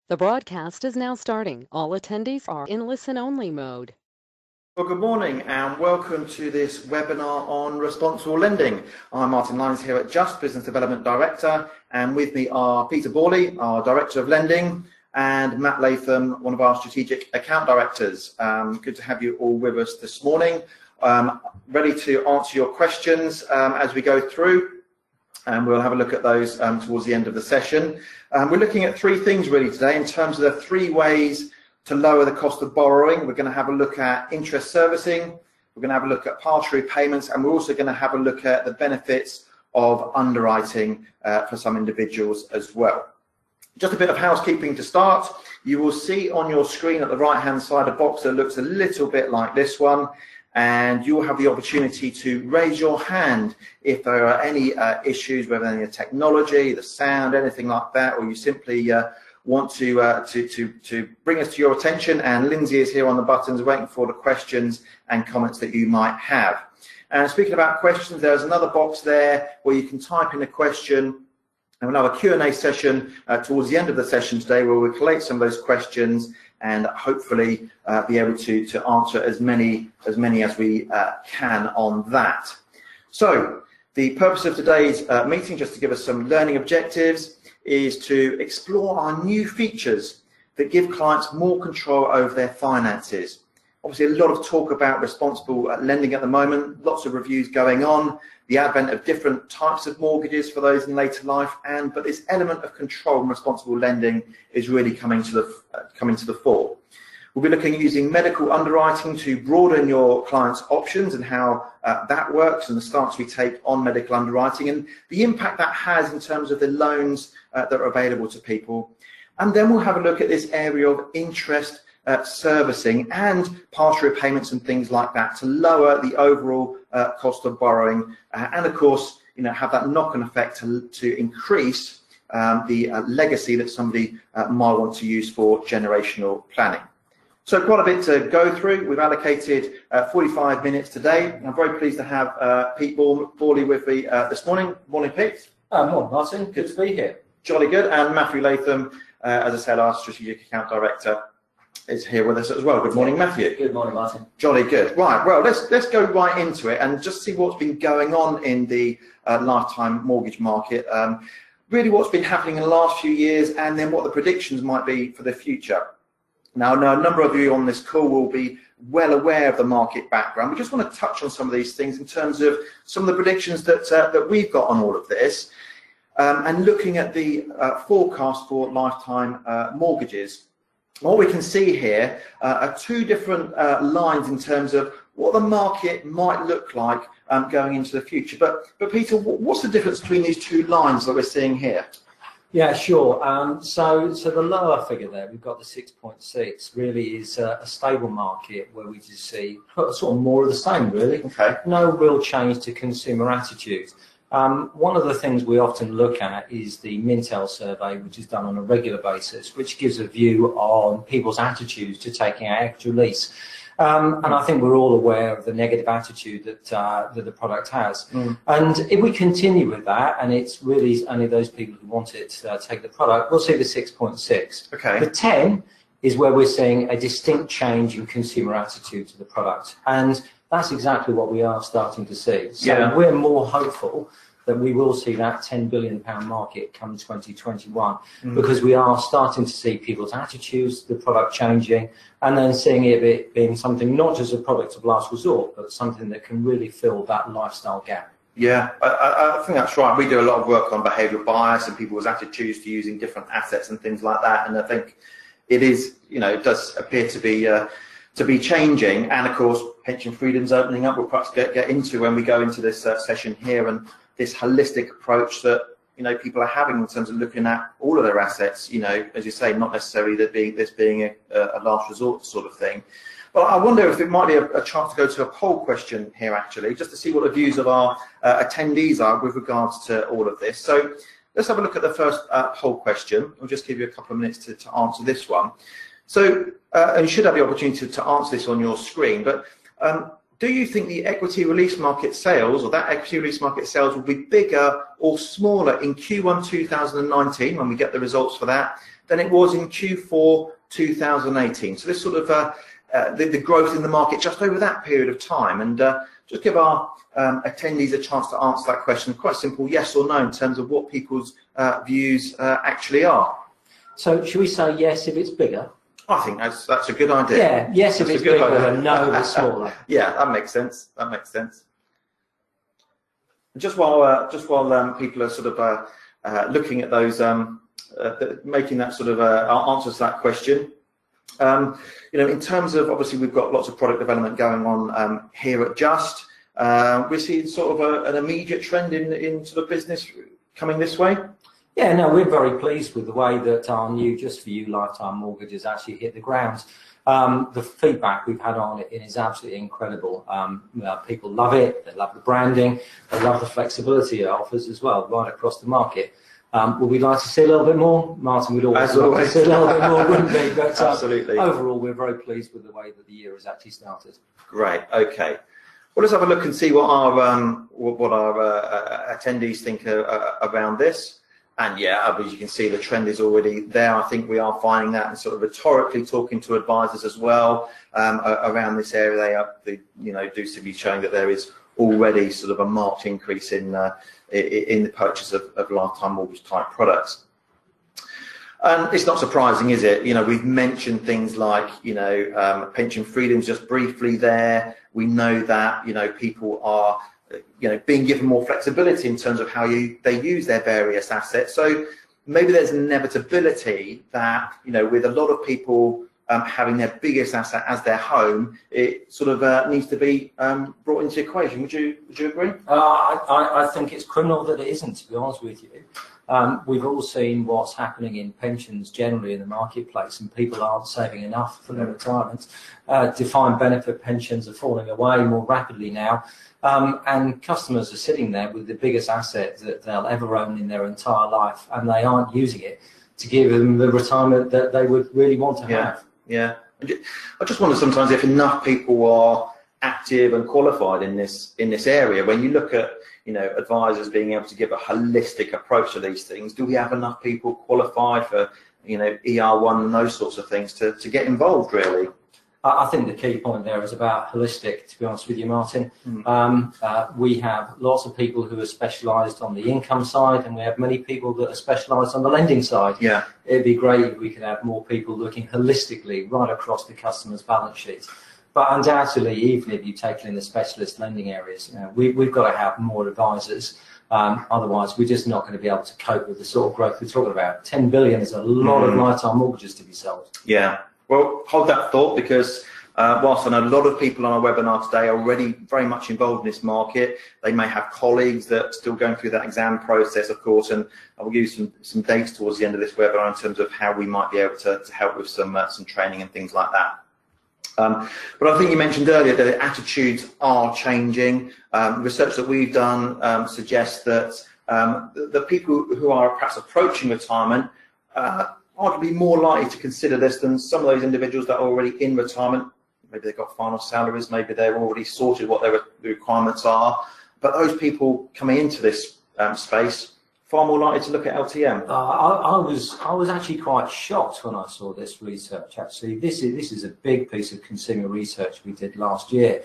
The broadcast is now starting. All attendees are in listen-only mode. Well, good morning and welcome to this webinar on responsible lending. I'm Martin Lyons here at Just, Business Development Director, and with me are Peter Borley, our Director of Lending, and Matt Latham, one of our Strategic Account Directors. Good to have you all with us this morning. Ready to answer your questions as we go through, and we'll have a look at those towards the end of the session. We're looking at three things really today in terms of the three ways to lower the cost of borrowing. We're going to have a look at interest servicing, we're going to have a look at partial repayments, and we're also going to have a look at the benefits of underwriting for some individuals as well. Just a bit of housekeeping to start. You will see on your screen at the right hand side a box that looks a little bit like this one, and you'll have the opportunity to raise your hand if there are any issues, whether any technology, the sound, anything like that, or you simply want to bring us to your attention. And Lindsay is here on the buttons waiting for the questions and comments that you might have. And speaking about questions, there's another box there where you can type in a question, and we'll have a Q&A session towards the end of the session today where we'll collate some of those questions and hopefully be able to answer as many as we can on that. So the purpose of today's meeting, just to give us some learning objectives, is to explore our new features that give clients more control over their finances. Obviously, a lot of talk about responsible lending at the moment, lots of reviews going on, the advent of different types of mortgages for those in later life, but this element of control and responsible lending is really coming to the fore. We'll be looking at using medical underwriting to broaden your clients' options and how that works, and the stance we take on medical underwriting and the impact that has in terms of the loans that are available to people. And then we'll have a look at this area of interest servicing and partial repayments and things like that to lower the overall cost of borrowing, and of course, have that knock-on effect to increase the legacy that somebody might want to use for generational planning. So quite a bit to go through. We've allocated 45 minutes today. I'm very pleased to have Pete Borley with me this morning. Morning, Pete. Morning, Martin. Good to be here. Jolly good. And Matthew Latham, as I said, our Strategic Account Director, is here with us as well. Good morning, Matthew. Good morning, Martin. Jolly good. Right, well, let's go right into it and just see what's been going on in the lifetime mortgage market. Really what's been happening in the last few years, and then what the predictions might be for the future. Now, a number of you on this call will be well aware of the market background. We just want to touch on some of these things in terms of some of the predictions that we've got on all of this, and looking at the forecast for lifetime mortgages. What we can see here are two different lines in terms of what the market might look like going into the future. But Peter, what's the difference between these two lines that we're seeing here? Yeah, sure. So the lower figure there, we've got the 6.6, really is a stable market where we just see sort of more of the same, really. Okay. No real change to consumer attitudes. One of the things we often look at is the Mintel survey, which is done on a regular basis, which gives a view on people's attitudes to taking out extra lease. And I think we're all aware of the negative attitude that the product has. And if we continue with that, and it's really only those people who want it to take the product, we'll see the 6.6. Okay. The 10 is where we're seeing a distinct change in consumer attitude to the product. And that's exactly what we are starting to see. So we're more hopeful that we will see that £10 billion market come 2021, because we are starting to see people's attitudes to the product changing, and then seeing it being something not just a product of last resort, but something that can really fill that lifestyle gap. Yeah, I think that's right. We do a lot of work on behavioural bias and people's attitudes to using different assets and things like that, and I think it is, it does appear to be changing. And of course, pension freedom's opening up. We'll perhaps get into when we go into this session here, and this holistic approach that people are having in terms of looking at all of their assets. As you say, not necessarily this being a last resort sort of thing. But I wonder if it might be a chance to go to a poll question here, actually, just to see what the views of our attendees are with regards to all of this. So let's have a look at the first poll question. I'll just give you a couple of minutes to answer this one. So, and you should have the opportunity to answer this on your screen, but do you think the equity release market sales, or that equity release market sales, will be bigger or smaller in Q1 2019 when we get the results for that than it was in Q4 2018? So this sort of the growth in the market just over that period of time, and just give our attendees a chance to answer that question. Quite simple, yes or no, in terms of what people's views actually are. So should we say yes if it's bigger? I think that's a good idea. Yeah, yes if it's bigger, and no if it's smaller. Yeah, that makes sense. That makes sense. Just while people are sort of looking at those, making that sort of answers to that question. In terms of, obviously we've got lots of product development going on here at Just. We're seeing sort of an immediate trend in sort of business coming this way. Yeah, no, we're very pleased with the way that our new Just For You lifetime mortgages actually hit the ground. The feedback we've had on it is absolutely incredible. People love it, they love the branding, they love the flexibility it offers as well, right across the market. Would we like to see a little bit more? Martin, we'd always like to see a little bit more, wouldn't we? But absolutely. Overall, we're very pleased with the way that the year has actually started. Great, okay. Well, let's have a look and see what our attendees think around this. And yeah, as you can see, the trend is already there. I think we are finding that, and sort of rhetorically talking to advisors as well around this area. They do seem to be showing that there is already sort of a marked increase in the purchase of lifetime mortgage type products. And it's not surprising, is it? We've mentioned things like pension freedoms just briefly there. We know that people are being given more flexibility in terms of how they use their various assets. So maybe there's an inevitability that, with a lot of people having their biggest asset as their home, it sort of needs to be brought into the equation. Would you agree? I think it's criminal that it isn't, to be honest with you. We've all seen what's happening in pensions generally in the marketplace, and people aren't saving enough for their retirement. Defined benefit pensions are falling away more rapidly now. And customers are sitting there with the biggest asset that they'll ever own in their entire life, and they aren't using it to give them the retirement that they would really want to have. Yeah. I just wonder sometimes if enough people are active and qualified in this area. When you look at advisors being able to give a holistic approach to these things, do we have enough people qualified for ER1 and those sorts of things to get involved really? I think the key point there is about holistic, to be honest with you, Martin. We have lots of people who are specialised on the income side, and we have many people that are specialised on the lending side. Yeah, it'd be great if we could have more people looking holistically right across the customer's balance sheet. But undoubtedly, even if you take in the specialist lending areas, we've got to have more advisors. Otherwise, we're just not going to be able to cope with the sort of growth we're talking about. 10 billion is a lot of lifetime mortgages to be sold. Yeah. Well, hold that thought, because whilst I know a lot of people on our webinar today are already very much involved in this market, they may have colleagues that are still going through that exam process, of course, and I will give you some dates towards the end of this webinar in terms of how we might be able to help with some training and things like that. But I think you mentioned earlier that the attitudes are changing. Research that we've done suggests that the people who are perhaps approaching retirement are to be more likely to consider this than some of those individuals that are already in retirement. Maybe they've got final salaries, maybe they've already sorted what their requirements are. But those people coming into this space, far more likely to look at LTM. I was actually quite shocked when I saw this research. Actually, this is a big piece of consumer research we did last year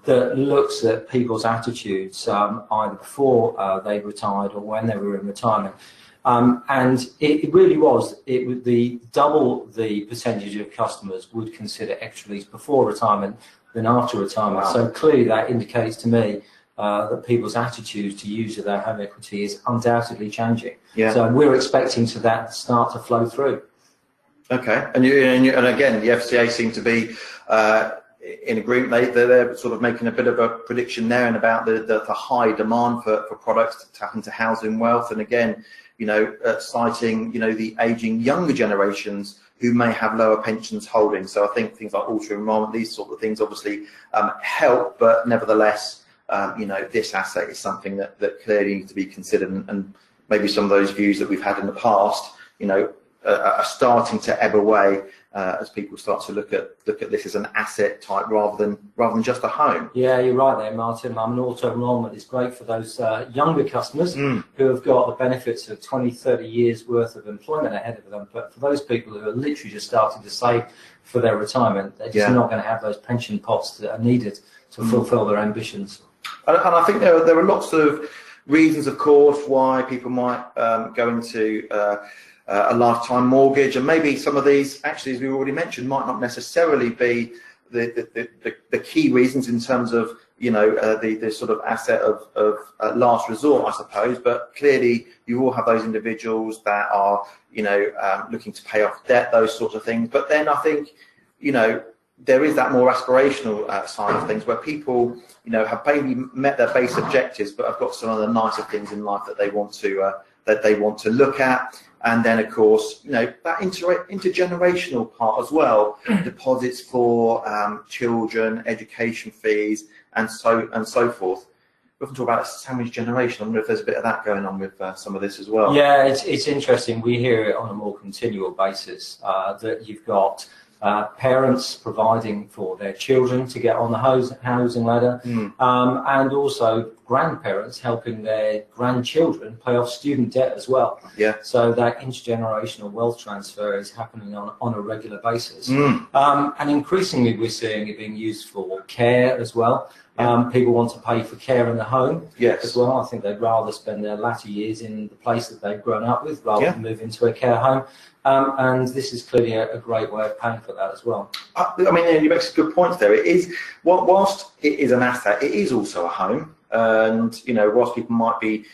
that looks at people's attitudes either before they retired or when they were in retirement. And it really was, it would double the percentage of customers would consider extra release before retirement than after retirement. Wow. So clearly that indicates to me that people's attitudes to use of their home equity is undoubtedly changing. Yeah. So we're expecting that start to flow through. Okay, and again, the FCA seem to be in agreement. They're sort of making a bit of a prediction there and about the high demand for products to tap into housing wealth, and again, citing the aging younger generations who may have lower pensions holdings. So I think things like auto enrolment, these sort of things obviously help, but nevertheless, this asset is something that clearly needs to be considered, and maybe some of those views that we've had in the past, are starting to ebb away as people start to look at this as an asset type rather than just a home. Yeah, you're right there, Martin. I mean, auto enrolment is great for those younger customers who have got the benefits of 20, 30 years worth of employment ahead of them. But for those people who are literally just starting to save for their retirement, they're just not going to have those pension pots that are needed to fulfill their ambitions. And I think there are lots of reasons, of course, why people might go into a lifetime mortgage, and maybe some of these, actually, as we already mentioned, might not necessarily be the key reasons in terms of the sort of asset of last resort, I suppose. But clearly, you will have those individuals that are looking to pay off debt, those sorts of things. But then I think there is that more aspirational side of things where people have maybe met their base objectives, but have got some of the nicer things in life that they want to look at. And then, of course, that intergenerational part as well, deposits for children, education fees, and so forth. We often talk about a sandwich generation. I wonder if there's a bit of that going on with some of this as well. Yeah, it's interesting. We hear it on a more continual basis that you've got parents providing for their children to get on the housing ladder, and also grandparents helping their grandchildren pay off student debt as well. Yeah. So that intergenerational wealth transfer is happening on a regular basis. And increasingly we're seeing it being used for care as well. People want to pay for care in the home as well. I think they'd rather spend their latter years in the place that they've grown up with rather than move into a care home. And this is clearly a great way of paying for that as well. I mean, you make some good points there. It is, whilst it is an asset, it is also a home. And whilst people might be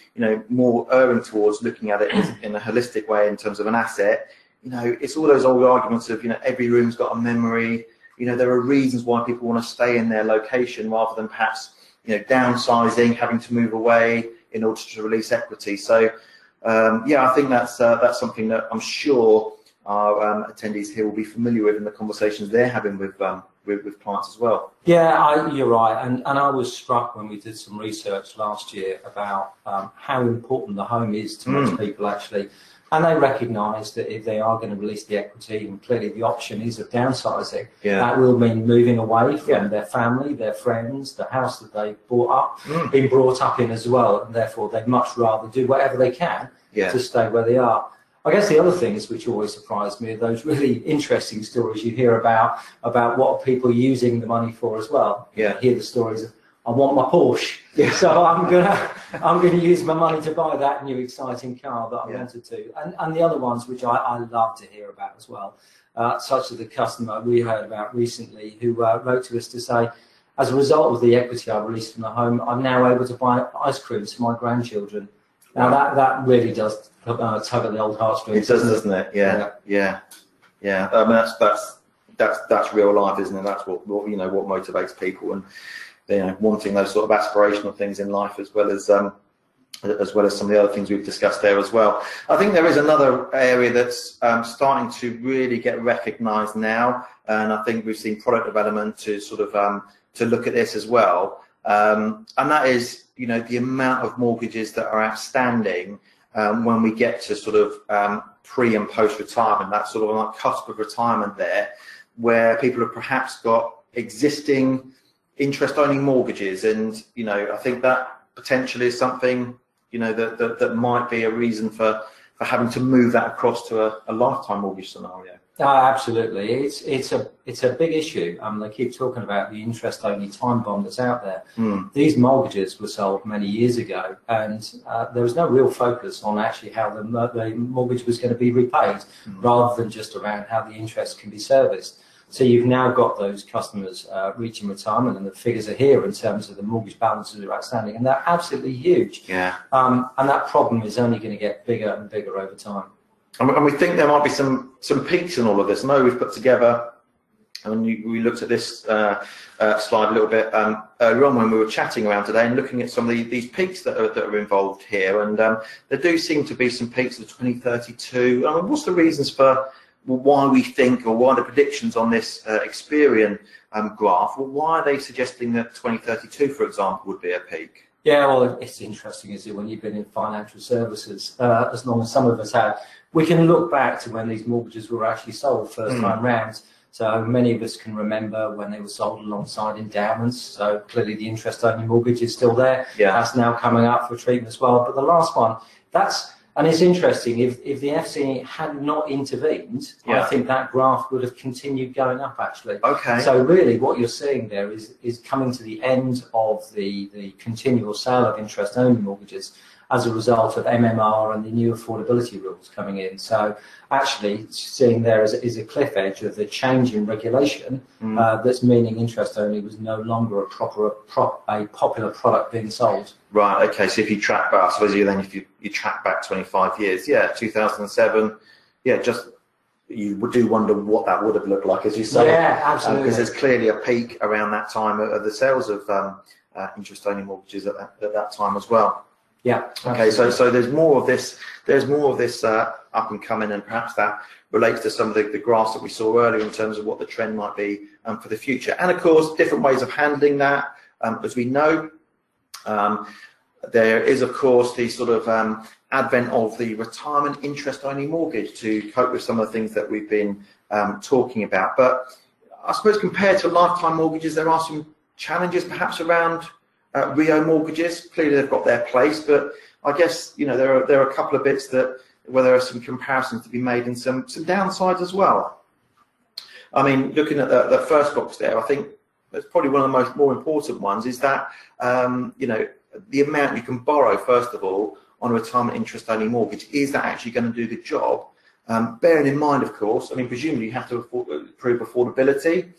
more erring towards looking at it in a holistic way in terms of an asset, it's all those old arguments of every room's got a memory. There are reasons why people want to stay in their location rather than perhaps downsizing, having to move away in order to release equity. So I think that's something that I'm sure our attendees here will be familiar with in the conversations they're having with clients as well. Yeah, you're right. And I was struck when we did some research last year about how important the home is to most people, actually. And they recognise that if they are going to release the equity, and clearly the option is of downsizing, that will mean moving away from their family, their friends, the house that they been brought up in as well, and therefore they'd much rather do whatever they can to stay where they are. I guess the other things which always surprise me are those really interesting stories you hear about what are people using the money for as well. You hear the stories of, I want my Porsche, so I'm gonna use my money to buy that new exciting car that I wanted to. And the other ones which I love to hear about as well, such as the customer we heard about recently who wrote to us to say, as a result of the equity I released from the home, I'm now able to buy ice creams for my grandchildren. Now that really does tug at the old heartstrings. It does, doesn't it? Yeah. I mean, that's real life, isn't it? That's what motivates people, and wanting those sort of aspirational things in life, as well as some of the other things we've discussed there as well. I think there is another area that's starting to really get recognised now, and I think we've seen product development to sort of to look at this as well, and that is the amount of mortgages that are outstanding when we get to sort of pre and post retirement, that sort of like cusp of retirement there, where people have perhaps got existing interest-only mortgages, and I think that potentially is something that might be a reason for having to move that across to a lifetime mortgage scenario. Absolutely, it's a big issue. They keep talking about the interest-only time bomb that's out there. These mortgages were sold many years ago, and there was no real focus on actually how the mortgage was going to be repaid, rather than just around how the interest can be serviced. So you've now got those customers reaching retirement, and the figures are here in terms of the mortgage balances that are outstanding, and they're absolutely huge. And that problem is only going to get bigger and bigger over time. And we think there might be some peaks in all of this. I know we've put together, and we looked at this slide a little bit earlier on when we were chatting around today and looking at some of these peaks that are involved here. And there do seem to be some peaks of 2032. I mean, what's the reasons for why we think, or why the predictions on this Experian graph, why are they suggesting that 2032, for example, would be a peak? Yeah, well, it's interesting, is it, when you've been in financial services, as long as some of us have, we can look back to when these mortgages were actually sold first time round. So many of us can remember when they were sold alongside endowments. So clearly the interest-only mortgage is still there. Yeah. That's now coming up for treatment as well. But the last one, and it's interesting, if the FCA had not intervened, I think that graph would have continued going up, actually. Okay. So really what you're seeing there is coming to the end of the continual sale of interest-only mortgages as a result of MMR and the new affordability rules coming in. So actually seeing there is a cliff edge of the change in regulation that's meaning interest-only was no longer a popular product being sold. Right, okay, so if you track back, I suppose if you track back 25 years, 2007, you do wonder what that would have looked like, as you say. Yeah, absolutely. Because there's clearly a peak around that time of the sales of interest-only mortgages at that time as well. Yeah. Okay, so there's more of this. There's more of this up and coming, and perhaps that relates to some of the graphs that we saw earlier in terms of what the trend might be for the future. And of course, different ways of handling that. As we know, there is of course the sort of advent of the retirement interest-only mortgage to cope with some of the things that we've been talking about. But I suppose compared to lifetime mortgages, there are some challenges perhaps around RIO mortgages. Clearly they've got their place, but I guess there are a couple of bits where there are some comparisons to be made and some downsides as well. I mean, looking at the first box there, I think that's probably one of the more important ones is that the amount you can borrow first of all on a retirement interest only mortgage, is that actually going to do the job? Bearing in mind, of course, I mean, presumably you have to prove affordability,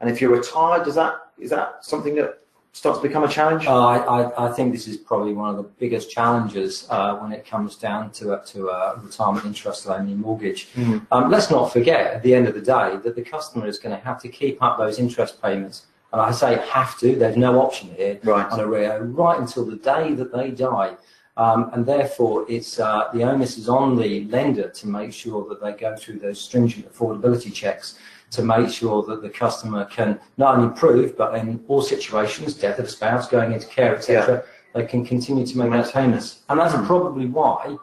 and if you're retired, is that something that starts to become a challenge? I think this is probably one of the biggest challenges when it comes down to a retirement interest-only mortgage. Let's not forget, at the end of the day, that the customer is going to have to keep up those interest payments. And I say have to, there's no option here on a RIO, right until the day that they die. And therefore, it's the onus is on the lender to make sure that they go through those stringent affordability checks to make sure that the customer can not only prove, but in all situations, death of a spouse, going into care, etc., they can continue to make those payments. And that's probably why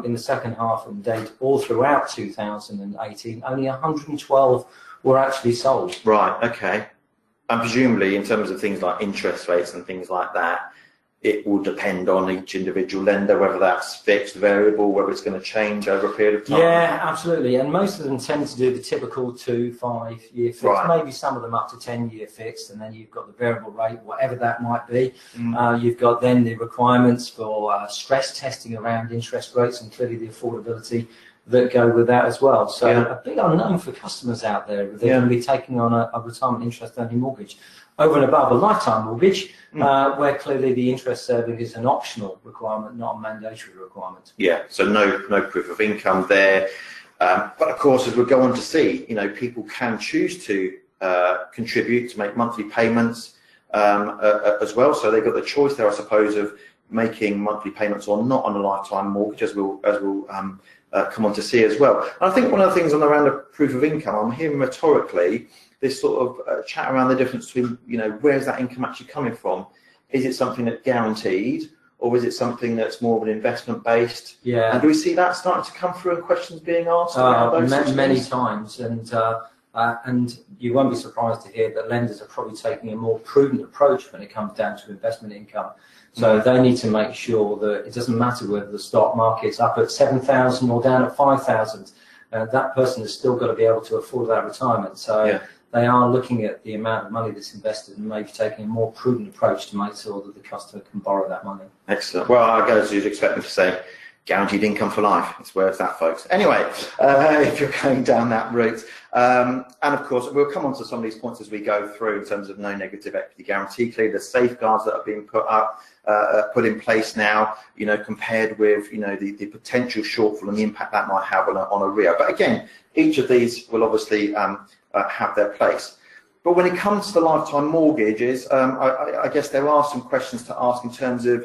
in the second half of the date, all throughout 2018, only 112 were actually sold. Right, okay. And presumably in terms of things like interest rates and things like that, it will depend on each individual lender, whether that's fixed, variable, whether it's going to change over a period of time. Yeah, absolutely. And most of them tend to do the typical 2-5 year fixed, maybe some of them up to 10-year fixed, and then you've got the variable rate, whatever that might be. You've got then the requirements for stress testing around interest rates and clearly the affordability that go with that as well. So a big unknown for customers out there. They're going to be taking on a retirement interest-only mortgage over and above a lifetime mortgage, where clearly the interest serving is an optional requirement, not a mandatory requirement. Yeah, so no proof of income there. But of course, as we'll go on to see, people can choose to contribute to make monthly payments as well. So they've got the choice there, I suppose, of making monthly payments or not on a lifetime mortgage, as we'll come on to see as well. And I think one of the things on the round of proof of income, I'm hearing rhetorically this sort of chat around the difference between, where's that income actually coming from? Is it something that's guaranteed, or is it something that's more of an investment based? Yeah. And do we see that starting to come through and questions being asked? Many times, and you won't be surprised to hear that lenders are probably taking a more prudent approach when it comes down to investment income. So they need to make sure that it doesn't matter whether the stock market's up at 7,000 or down at 5,000. That person has still got to be able to afford that retirement. So they are looking at the amount of money that's invested and maybe taking a more prudent approach to make sure that the customer can borrow that money. Excellent. Well, I guess you'd expect me to say guaranteed income for life. It's where it's at, folks. Anyway, if you're going down that route. And of course, we'll come on to some of these points as we go through in terms of no negative equity guarantee. Clearly, the safeguards that are being put in place now, compared with, the potential shortfall and the impact that might have on a RIO. But again, each of these will obviously have their place. But when it comes to the lifetime mortgages, I guess there are some questions to ask in terms of,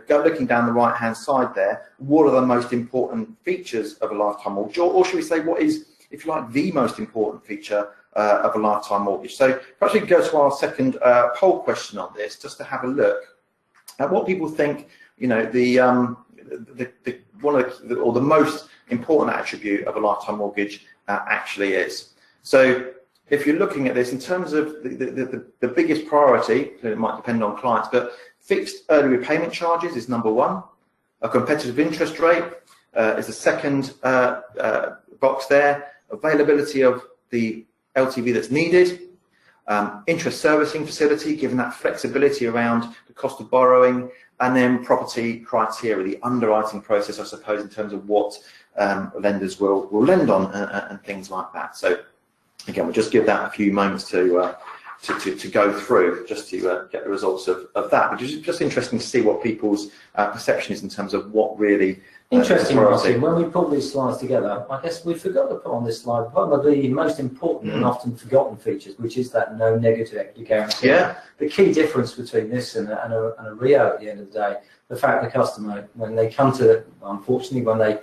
looking down the right-hand side there, what are the most important features of a lifetime mortgage? Or should we say, what is, if you like, the most important feature of a lifetime mortgage? So perhaps we can go to our second poll question on this, just to have a look what people think, one of the most important attribute of a lifetime mortgage actually is. So if you're looking at this in terms of the biggest priority, it might depend on clients, but fixed early repayment charges is number one. A competitive interest rate is the second box there. Availability of the LTV that's needed. Interest servicing facility, given that flexibility around the cost of borrowing, and then property criteria, the underwriting process, I suppose, in terms of what lenders will lend on and things like that. So again, we'll just give that a few moments to go through, just to get the results of that. But it's just interesting to see what people's perception is in terms of what really interesting, Martin. When we put these slides together, I guess we forgot to put on this slide one of the most important and often forgotten features, which is that no negative equity guarantee. Yeah. The key difference between this and a RIO at the end of the day, the fact the customer, when they come to, unfortunately, when they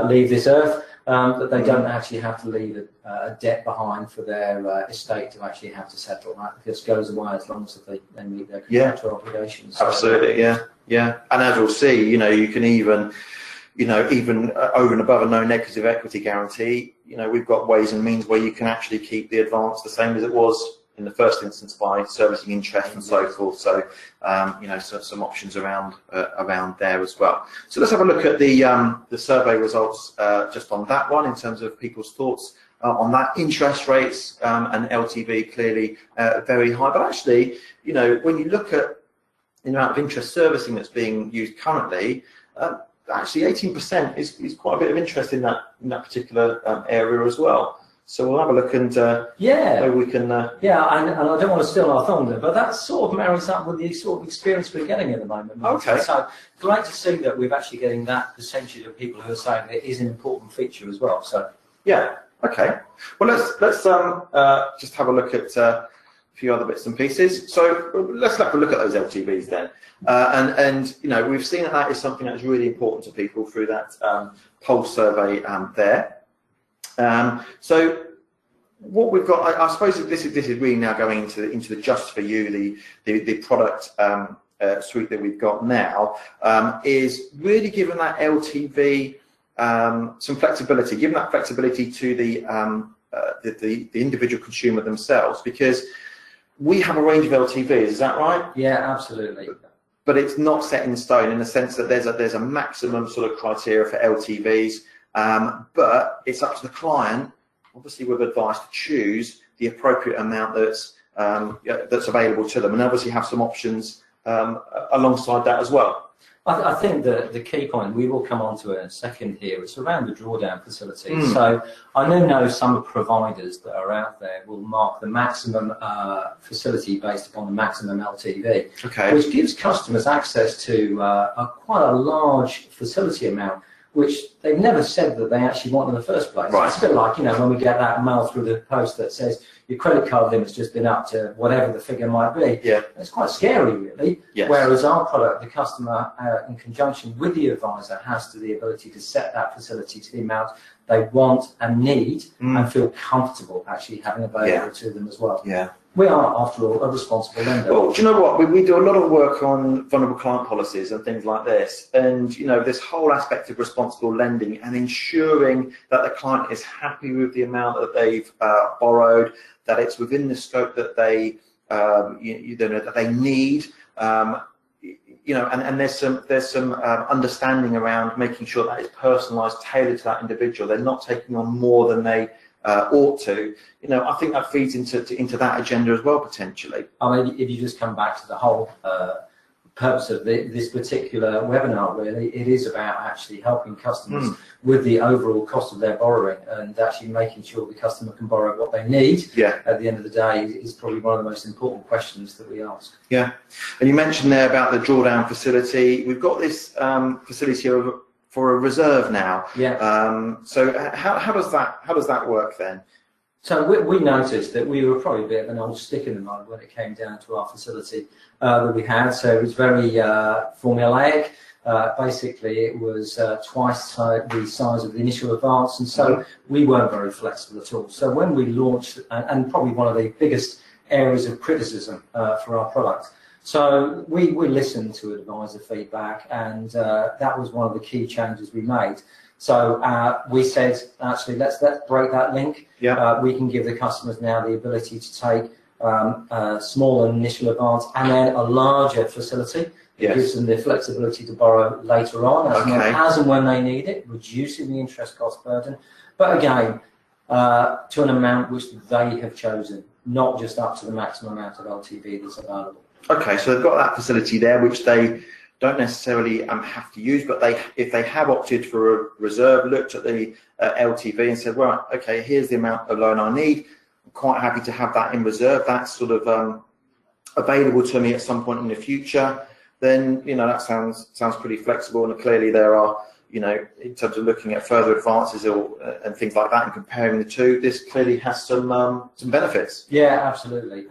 leave this earth, that they don't actually have to leave a debt behind for their estate to actually have to settle. That just goes away as long as they meet their contractual obligations. So, absolutely, yeah. And as we'll see, you can even over and above a no negative equity guarantee, we've got ways and means where you can actually keep the advance the same as it was in the first instance by servicing interest and so forth. So, so some options around there as well. So let's have a look at the survey results just on that one in terms of people's thoughts on that. Interest rates and LTV clearly very high, but actually, when you look at the amount of interest servicing that's being used currently, actually 18% is quite a bit of interest in that particular area as well. So we'll have a look and maybe we can. And I don't want to steal our thunder, but that sort of marries up with the sort of experience we're getting at the moment. Okay. So great to see that we're actually getting that percentage of people who are saying it is an important feature as well. So yeah, okay. Well, let's just have a look at a few other bits and pieces. So let's have a look at those LTVs then. And we've seen that is something that's really important to people through that pulse survey there. So what we've got, I suppose this is really now going into the just for you, the product suite that we've got now, is really giving that LTV some flexibility, giving that flexibility to the individual consumer themselves, because we have a range of LTVs. Is that right? Yeah, absolutely. But it's not set in stone in the sense that there's a maximum sort of criteria for LTVs. But it's up to the client, obviously with advice, to choose the appropriate amount that's available to them, and obviously have some options alongside that as well. I think the key point, we will come on to it in a second here, it's around the drawdown facility. So I know some providers that are out there will mark the maximum facility based upon the maximum LTV, which gives customers access to quite a large facility amount, which they've never said that they actually want in the first place. Right. It's a bit like, when we get that mail through the post that says your credit card limit's just been up to whatever the figure might be. Yeah. It's quite scary, really. Yes. Whereas our product, the customer, in conjunction with the advisor, has the ability to set that facility to the amount they want and need and feel comfortable actually having available to them as well. Yeah. We are, after all, a responsible lender. Well, do you know what? We do a lot of work on vulnerable client policies and things like this. And, this whole aspect of responsible lending and ensuring that the client is happy with the amount that they've borrowed, that it's within the scope that they, that they need. And there's some understanding around making sure that it's personalised, tailored to that individual. They're not taking on more than they ought to. I think that feeds into that agenda as well, potentially. I mean, if you just come back to the whole purpose of this particular webinar, really, it is about actually helping customers with the overall cost of their borrowing and actually making sure the customer can borrow what they need. Yeah. At the end of the day, is probably one of the most important questions that we ask. Yeah, and you mentioned there about the drawdown facility. We've got this facility for a reserve now. Yeah. So how does that work then? So we noticed that we were probably a bit of an old stick in the mud when it came down to our facility that we had. So it was very formulaic. Basically, it was twice the size of the initial advance, and so we weren't very flexible at all. So when we launched, and probably one of the biggest areas of criticism for our product, So we listened to advisor feedback, and that was one of the key changes we made. So we said, actually, let's break that link. Yeah. We can give the customers now the ability to take a small initial advance and then a larger facility. It Yes. gives them the flexibility to borrow later on, as and when they need it, reducing the interest cost burden. But again, to an amount which they have chosen, not just up to the maximum amount of LTV that's available. Okay, so they've got that facility there, which they don't necessarily have to use, but if they have opted for a reserve, looked at the LTV and said, well, okay, here's the amount of loan I need. I'm quite happy to have that in reserve. That's sort of available to me at some point in the future. Then, you know, that sounds pretty flexible, and clearly there are, you know, in terms of looking at further advances and things like that and comparing the two, this clearly has some benefits. Yeah, absolutely.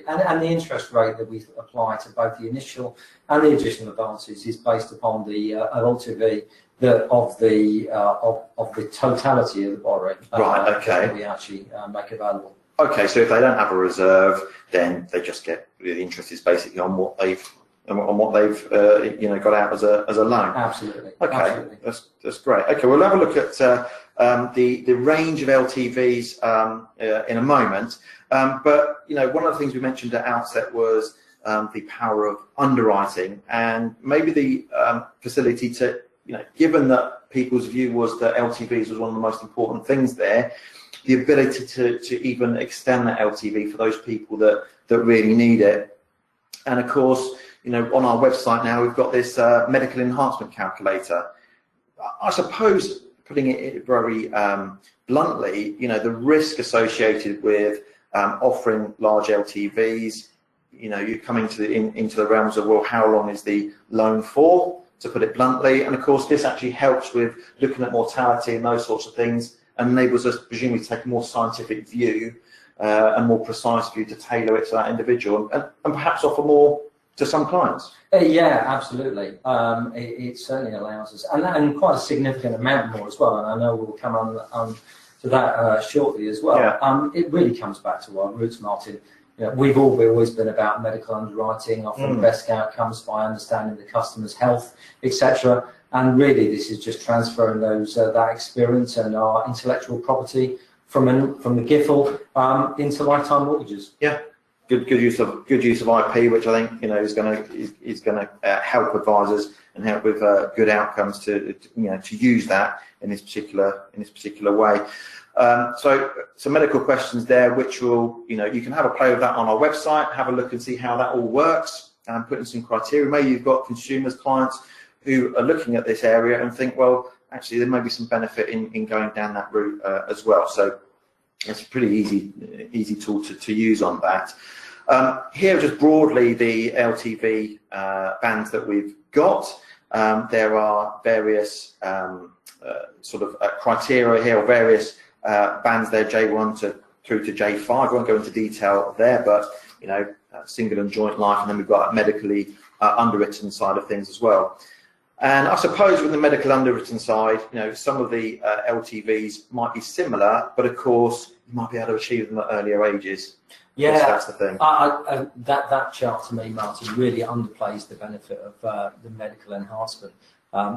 And the interest rate that we apply to both the initial and the additional advances is based upon the LTV of the totality of the borrowing. Right. Okay. That we actually make available. Okay, so if they don't have a reserve, then they just get the interest is basically on what they've you know, got out as a loan. Absolutely. Okay, Absolutely. That's great. Okay, we'll have a look at the range of LTVs in a moment. But you know, one of the things we mentioned at outset was the power of underwriting, and maybe the facility to, you know, given that people's view was that LTVs was one of the most important things there, the ability to even extend that LTV for those people that really need it. And of course, you know, on our website now, we've got this medical enhancement calculator. I suppose, putting it very bluntly, you know, the risk associated with offering large LTVs, you know, you're coming to into the realms of, well, how long is the loan for, to put it bluntly. And of course, this actually helps with looking at mortality and those sorts of things, and enables us, presumably, to take a more scientific view and more precise view to tailor it to that individual, and perhaps offer more to some clients. Yeah, absolutely. It certainly allows us, and quite a significant amount more as well. And I know we'll come on to that shortly as well. Yeah. It really comes back to our roots, Martin. You know, we've always been about medical underwriting, offering the best outcomes by understanding the customer's health, etc. And really, this is just transferring that experience and our intellectual property from the GIFL into lifetime mortgages. Yeah. Good use of IP, which I think, you know, is going to help advisors and help with good outcomes to use that in this particular way. So some medical questions there, which will, you know, you can have a play with that on our website, have a look and see how that all works, and put in some criteria. Maybe you've got consumers, clients who are looking at this area and think, well, actually there may be some benefit in going down that route as well. So it's a pretty easy tool to use on that. Here, just broadly, the LTV bands that we've got. There are various sort of criteria here, or various bands there, J1 through to J5. I won't go into detail there, but you know, single and joint life, and then we've got that medically underwritten side of things as well. And I suppose with the medical underwritten side, you know, some of the LTVs might be similar, but of course you might be able to achieve them at earlier ages. Yeah, that's the thing. That chart to me, Martin, really underplays the benefit of the medical enhancement.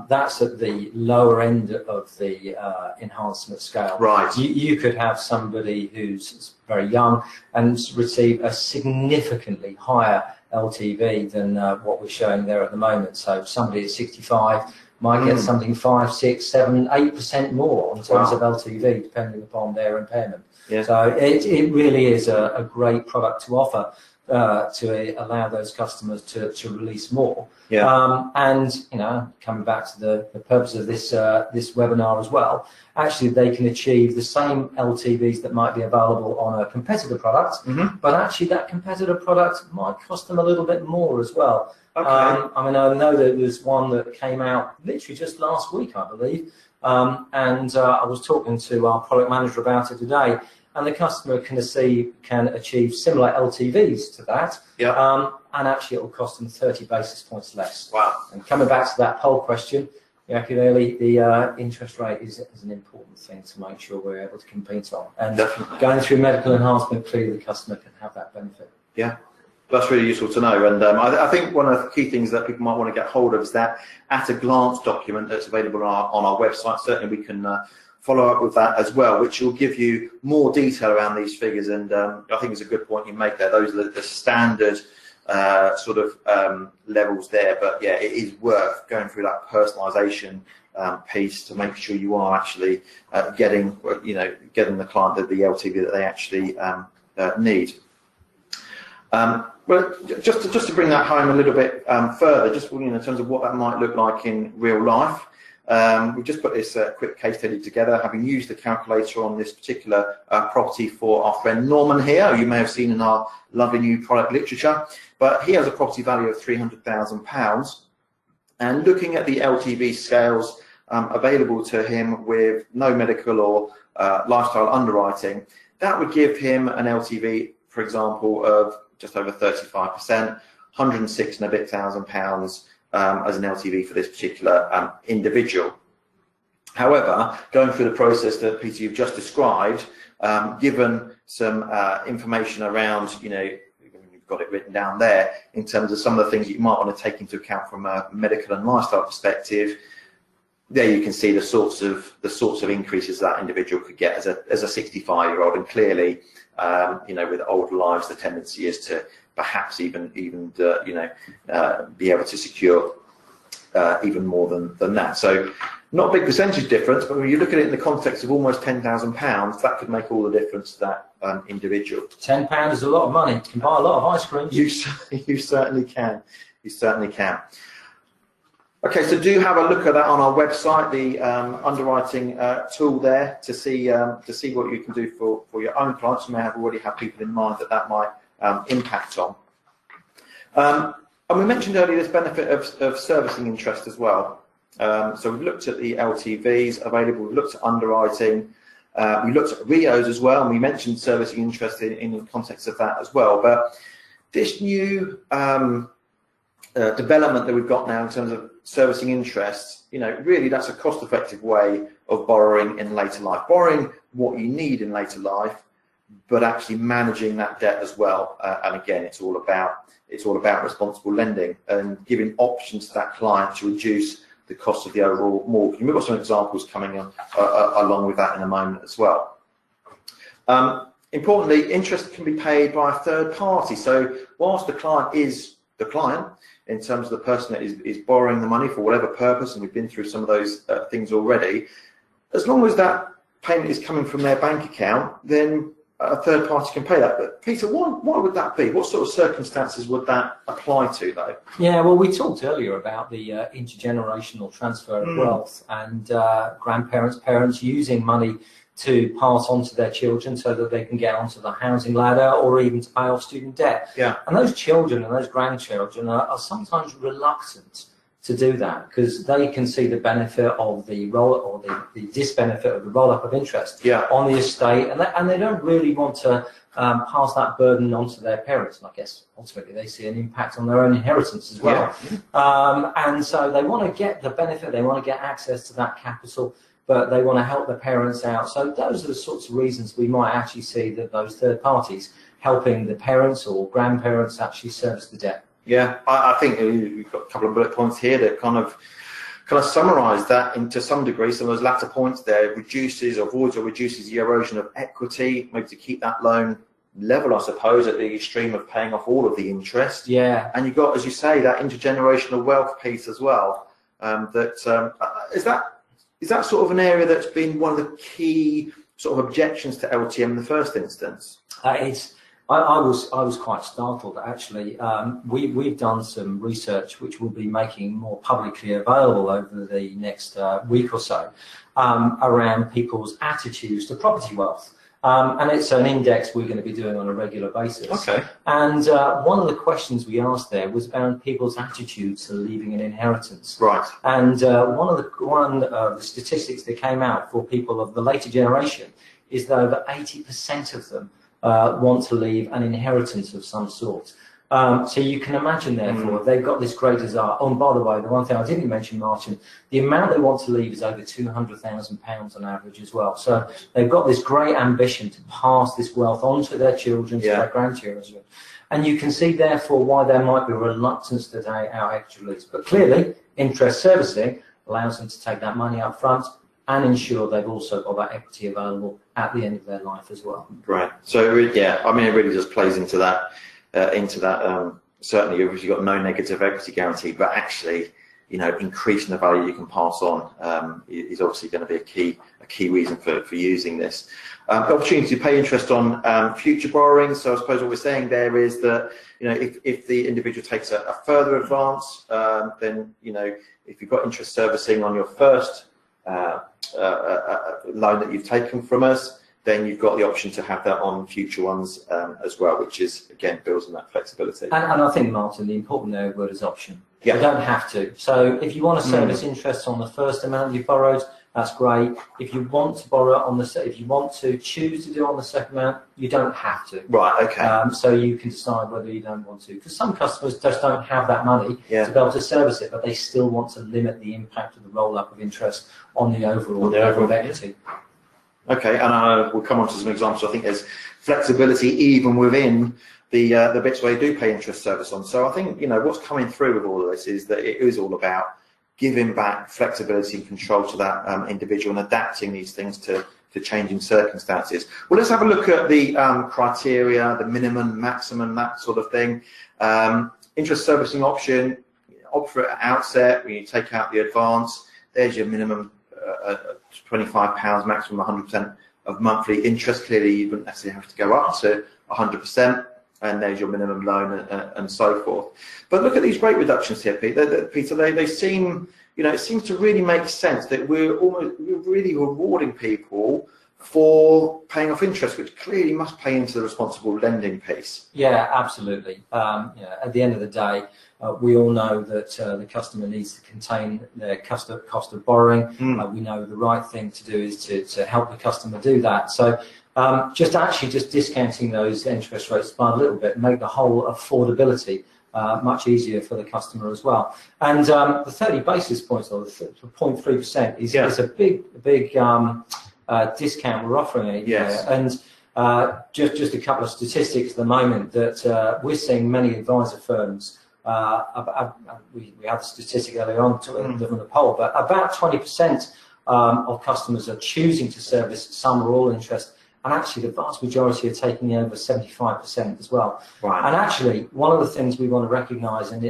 That's at the lower end of the enhancement scale. Right. You could have somebody who's very young and receive a significantly higher LTV than what we're showing there at the moment. So somebody at 65 might get something 5, 6, 7, 8% more in terms of LTV, depending upon their impairment. Yeah. So it really is a great product to offer to allow those customers to release more. Yeah. And you know, coming back to the purpose of this this webinar as well, actually they can achieve the same LTVs that might be available on a competitor product, but actually that competitor product might cost them a little bit more as well. Okay. I mean, I know that there's one that came out literally just last week, I believe, and I was talking to our product manager about it today. And the customer can achieve similar LTVs to that, and actually it will cost them 30 basis points less. Wow. And coming back to that poll question, clearly the interest rate is an important thing to make sure we're able to compete on. And definitely, going through medical enhancement, clearly the customer can have that benefit. Yeah. That's really useful to know, and I think one of the key things that people might want to get hold of is that at-a-glance document that's available on our website. Certainly we can follow up with that as well, which will give you more detail around these figures, and I think it's a good point you make there. Those are the standard levels there, but yeah, it is worth going through that personalisation piece to make sure you are actually getting the client the LTV that they actually need. Well, just to bring that home a little bit further, just in terms of what that might look like in real life, we've just put this quick case study together, having used the calculator on this particular property for our friend Norman here, who you may have seen in our lovely new product literature. But he has a property value of £300,000, and looking at the LTV scales available to him with no medical or lifestyle underwriting, that would give him an LTV, for example, of just over 35%, 106 and a bit thousand pounds as an LTV for this particular individual. However, going through the process that Peter you've just described, given some information around, you've got it written down there in terms of some of the things that you might want to take into account from a medical and lifestyle perspective. There you can see the sorts of increases that individual could get as a 65-year-old, and clearly, with older lives, the tendency is to perhaps even be able to secure even more than that. So, not a big percentage difference, but when you look at it in the context of almost £10,000, that could make all the difference to that individual. £10 is a lot of money. You can buy a lot of ice cream. You certainly can. You certainly can. Okay, so do have a look at that on our website, the underwriting tool there, to see what you can do for your own clients. You may already have people in mind that might impact on. And we mentioned earlier this benefit of servicing interest as well. So we've looked at the LTVs available, we've looked at underwriting, we looked at RIOs as well, and we mentioned servicing interest in the context of that as well. But this new development that we've got now in terms of servicing interest, really that's a cost-effective way of borrowing in later life, borrowing what you need in later life, but actually managing that debt as well. And again, it's all about responsible lending and giving options to that client to reduce the cost of the overall mortgage. And we've got some examples coming along with that in a moment as well. Importantly, interest can be paid by a third party. So whilst the client is the client, in terms of the person that is borrowing the money for whatever purpose, and we've been through some of those things already, as long as that payment is coming from their bank account, then a third party can pay that. But Peter, why would that be? What sort of circumstances would that apply to, though? Yeah, well, we talked earlier about the intergenerational transfer of wealth and grandparents, parents using money to pass on to their children so that they can get onto the housing ladder or even to pay off student debt. Yeah. And those children and those grandchildren are sometimes reluctant to do that because they can see the benefit of the roll or the disbenefit of the roll-up of interest on the estate, and they don't really want to pass that burden on to their parents. And I guess ultimately they see an impact on their own inheritance as well. Yeah. And so they want to get the benefit, they want to get access to that capital, but they want to help their parents out. So those are the sorts of reasons we might actually see that those third parties helping the parents or grandparents actually service the debt. Yeah, I think we've got a couple of bullet points here that kind of summarise that into some degree. Some of those latter points there avoids or reduces the erosion of equity, maybe to keep that loan level, I suppose, at the extreme of paying off all of the interest. Yeah. And you've got, as you say, that intergenerational wealth piece as well. Is that sort of an area that's been one of the key sort of objections to LTM in the first instance? I was quite startled actually. We've done some research which we'll be making more publicly available over the next week or so around people's attitudes to property wealth. And it's an index we're going to be doing on a regular basis. Okay. And one of the questions we asked there was about people's attitudes to leaving an inheritance. Right. And one of the statistics that came out for people of the later generation is that over 80% of them want to leave an inheritance of some sort. So you can imagine, therefore, they've got this great desire. Oh, and by the way, the one thing I didn't mention, Martin, the amount they want to leave is over £200,000 on average as well. So they've got this great ambition to pass this wealth on to their children, to their grandchildren. And you can see, therefore, why there might be reluctance to take out extra lease. But clearly, interest servicing allows them to take that money up front and ensure they've also got that equity available at the end of their life as well. Right. So yeah, I mean, it really just plays into that. Certainly, you've got no negative equity guarantee, but actually, you know, increasing the value you can pass on is obviously going to be a key reason for using this. The opportunity to pay interest on future borrowings. So I suppose what we're saying there is that, you know, if the individual takes a further advance, then, you know, if you've got interest servicing on your first loan that you've taken from us, then you've got the option to have that on future ones as well, which is, again, builds on that flexibility. And I think, Martin, the important there word is option. Yeah. You don't have to. So if you want to service interest on the first amount you borrowed, that's great. If you want to borrow on if you want to choose to do on the second amount, you don't have to. Right. Okay. So you can decide whether you don't want to, because some customers just don't have that money to be able to service it, but they still want to limit the impact of the roll-up of interest on the overall level of equity. Okay, and we'll come on to some examples. I think there's flexibility even within the bits where you do pay interest service on. So I think, you know, what's coming through with all of this is that it is all about giving back flexibility and control to that individual and adapting these things to changing circumstances. Well, let's have a look at the criteria, the minimum, maximum, that sort of thing. Interest servicing option, opt for it at outset when you take out the advance. There's your minimum £25, maximum 100% of monthly interest. Clearly, you wouldn't necessarily have to go up to 100%. And there's your minimum loan and so forth. But look at these rate reductions here, Peter. They seem, you know, it seems to really make sense that we're really rewarding people for paying off interest, which clearly must pay into the responsible lending piece. Yeah, absolutely. Yeah, at the end of the day, we all know that the customer needs to contain their cost of borrowing. We know the right thing to do is to help the customer do that. So just discounting those interest rates by a little bit make the whole affordability much easier for the customer as well. And the 30 basis points, or the 0.3%, is a big discount we're offering here. And just a couple of statistics at the moment that we're seeing many advisor firms. We had a statistic earlier on from the poll, but about 20% of customers are choosing to service some or all interest. And actually, the vast majority are taking over 75% as well. Right. And actually, one of the things we want to recognise and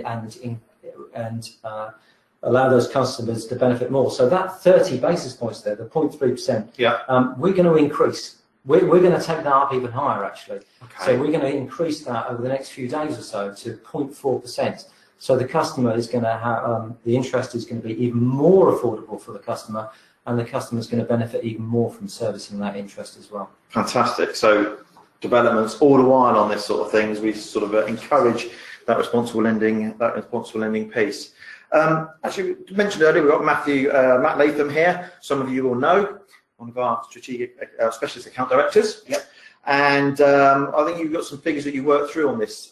allow those customers to benefit more. So that 30 basis points there, the 0.3%, we're going to increase. We're going to take that up even higher, actually. Okay. So we're going to increase that over the next few days or so to 0.4%. So the customer is going to have the interest is going to be even more affordable for the customer. And the customer is going to benefit even more from servicing that interest as well. Fantastic. So developments all the while on this sort of things, we sort of encourage that responsible lending piece. Actually, we mentioned earlier, we've got Matt Latham here. Some of you will know, one of our strategic specialist account directors. Yep. And I think you've got some figures that you worked through on this,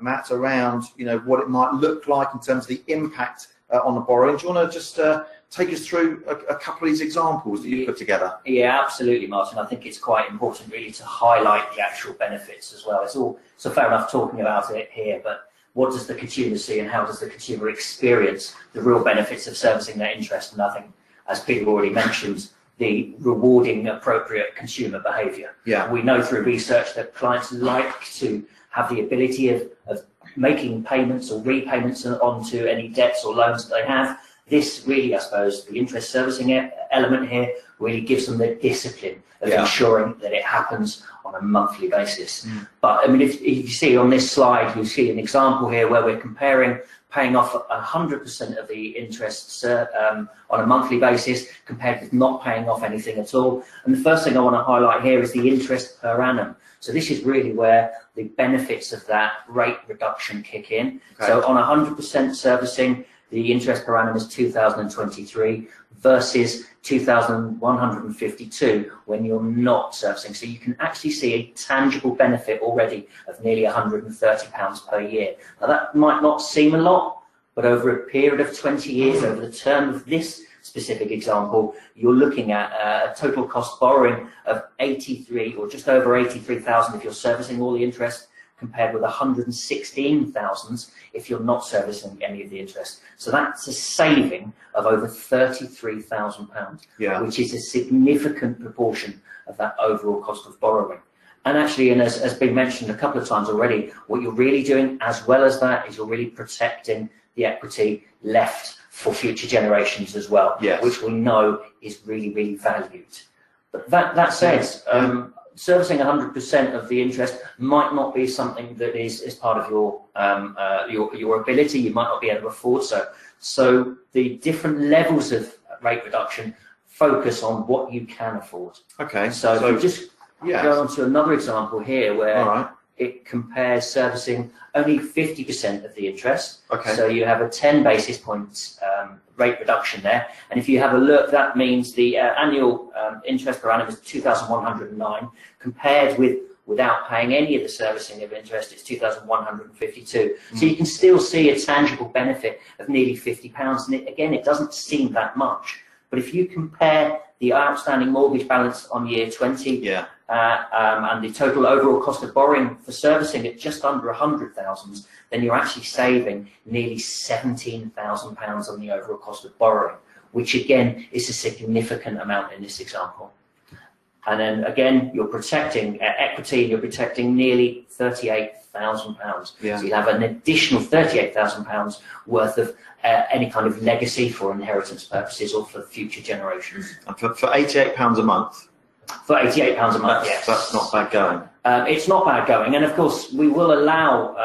Matt, around, you know, what it might look like in terms of the impact on the borrowing. Do you want to just take us through a couple of these examples that you put together? Yeah, absolutely, Martin. I think it's quite important really to highlight the actual benefits as well. It's all so fair enough talking about it here, but what does the consumer see and how does the consumer experience the real benefits of servicing their interest? And I think, as Peter already mentioned, the rewarding appropriate consumer behaviour. Yeah. We know through research that clients like to have the ability of making payments or repayments onto any debts or loans that they have. This really, I suppose, the interest servicing element here really gives them the discipline of ensuring that it happens on a monthly basis. But I mean, if you see on this slide, you see an example here where we're comparing paying off 100% of the interest on a monthly basis compared with not paying off anything at all. And the first thing I want to highlight here is the interest per annum. So this is really where the benefits of that rate reduction kick in. Okay. So on 100% servicing, the interest per annum is 2,023 versus 2,152 when you're not servicing. So you can actually see a tangible benefit already of nearly £130 per year. Now that might not seem a lot, but over a period of 20 years, over the term of this specific example, you're looking at a total cost borrowing of 83 or just over 83,000 if you're servicing all the interest, compared with 116,000 if you're not servicing any of the interest. So that's a saving of over £33,000, Yeah. which is a significant proportion of that overall cost of borrowing. And actually, and as been mentioned a couple of times already, what you're really doing as well as that is you're really protecting the equity left for future generations as well, Yes. which we know is really, really valued. But that said, servicing 100% of the interest might not be something that is part of your ability. You might not be able to afford so. So the different levels of rate reduction focus on what you can afford. Okay. So if you just yeah. go on to another example here where All right. it compares servicing only 50% of the interest. Okay. So you have a 10 basis points rate reduction there. And if you have a look, that means the annual interest per annum is 2,109, compared with without paying any of the servicing of interest, it's 2,152. So you can still see a tangible benefit of nearly £50. And again, it doesn't seem that much. But if you compare the outstanding mortgage balance on year 20 Yeah. and the total overall cost of borrowing for servicing at just under 100,000, then you're actually saving nearly £17,000 on the overall cost of borrowing, which again is a significant amount in this example. And then again, you're protecting equity, you're protecting nearly £38,000. Yeah. So you have an additional £38,000 worth of any kind of legacy for inheritance purposes or for future generations. And for £88 a month, For £88 a month, yes. that's not bad going. It's not bad going, and of course we will allow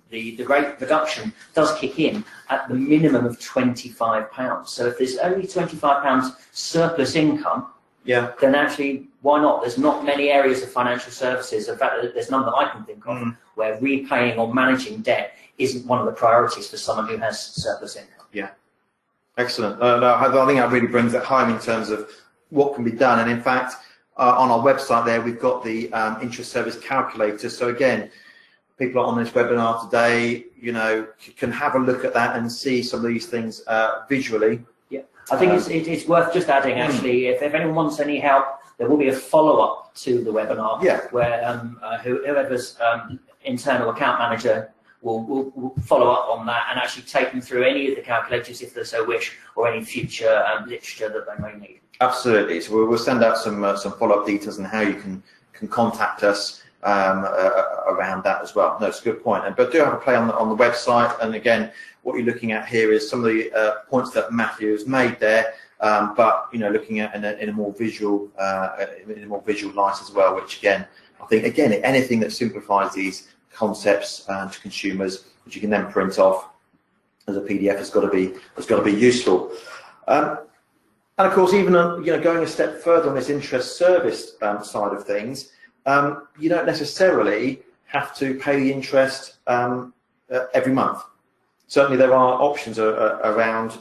the rate reduction does kick in at the minimum of £25. So if there's only £25 surplus income, Yeah. then actually why not? There's not many areas of financial services, in fact there's none that I can think of, where repaying or managing debt isn't one of the priorities for someone who has surplus income. Yeah. Excellent. No, I think that really brings it home in terms of what can be done. And in fact, on our website there, we've got the interest service calculator. So again, people on this webinar today, you know, can have a look at that and see some of these things visually. Yeah, I think it's worth just adding, actually, if anyone wants any help, there will be a follow-up to the webinar, Yeah. where whoever's internal account manager will follow up on that and actually take them through any of the calculators if they so wish, or any future literature that they may need. Absolutely. So we'll send out some follow-up details on how you can contact us around that as well. No, it's a good point. But do have a play on the website. And again, what you're looking at here is some of the points that Matthew has made there, but you know, looking at in a more visual light as well. Which again, I think anything that simplifies these concepts to consumers, which you can then print off as a PDF, has got to be useful. And of course, even going a step further on this interest service side of things, you don't necessarily have to pay the interest every month. Certainly, there are options around